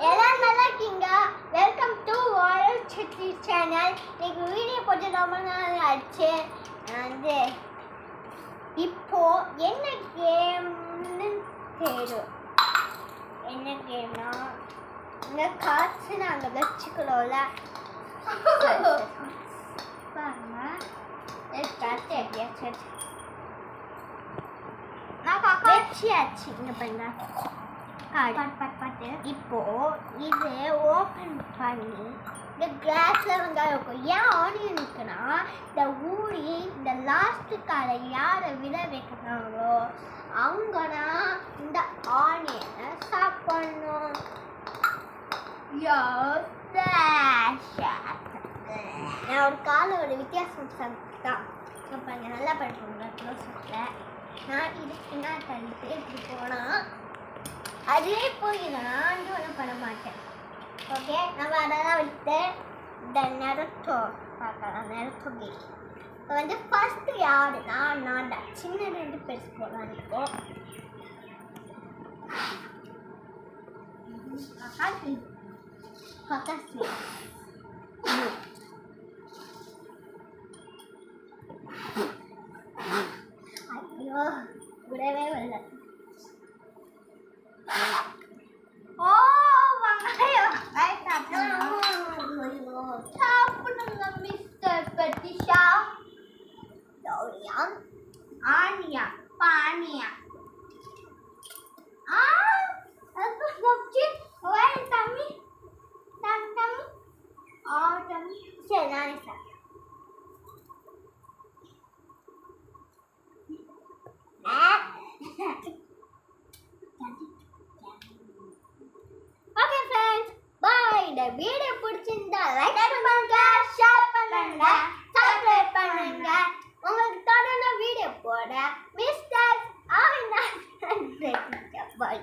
எல்லாரும் நல்லா இருக்கீங்க. வெல்கம் டு வாரல் சிட்டி சேனல். இன்னைக்கு வீடியோ போட்டு ரொம்ப நாள் ஆச்சு. வந்து இப்போ என்ன கேம்னு தேடும். என்ன கேம்னா இந்த காசு நாங்கள் வச்சுக்கிறோம்ல பாருங்க. காசு எப்படியாச்சு வச்சியாச்சு. இங்கே பாருங்க இப்போ இது ஓப்பன் பண்ணி இந்த கிளாஸ்ல வெங்காயம் இருக்கும். ஏன் ஆனியன் இருக்குன்னா இந்த ஊறி இந்த லாஸ்ட் காலை யாரை விட வைக்கிறாங்களோ அவங்கன்னா இந்த ஆனியனை சாப்பிடணும். நான் ஒரு காலோட வித்தியாசம் தான் பாருங்க. நல்லா படிப்போங்க க்ளோஸில். நான் இதுக்கு என்ன தள்ளிட்டு இப்படி போனால் அதே போய் நான் ஒன்றும் பண்ண மாட்டேன். ஓகே, நம்ம அதெல்லாம் விட்டு இந்த நெருத்தோ பார்க்கலாம். நெருத்தோகி இப்போ வந்து ஃபஸ்ட்டு யாரு நான் தான் சின்ன 2 பெருசு போகலாம். இருக்கும் ஐயோ விடவே வரல. ஓ வெங்காயம் சாப்பிடுங்க மிஸ்டர் பெட்டிஷா. ஆனியா பானியா தம்பி சரி நானே சார். Okay friends, bye. இந்த வீடியோ பிடிச்சிருந்தா லைக் பண்ணுங்க, ஷேர் பண்ணுங்க, சப்ஸ்கிரைப் பண்ணுங்க. உங்களுக்கு தொடர்ந்து வீடியோ போட மிஸ்டர் ஆவினா பை.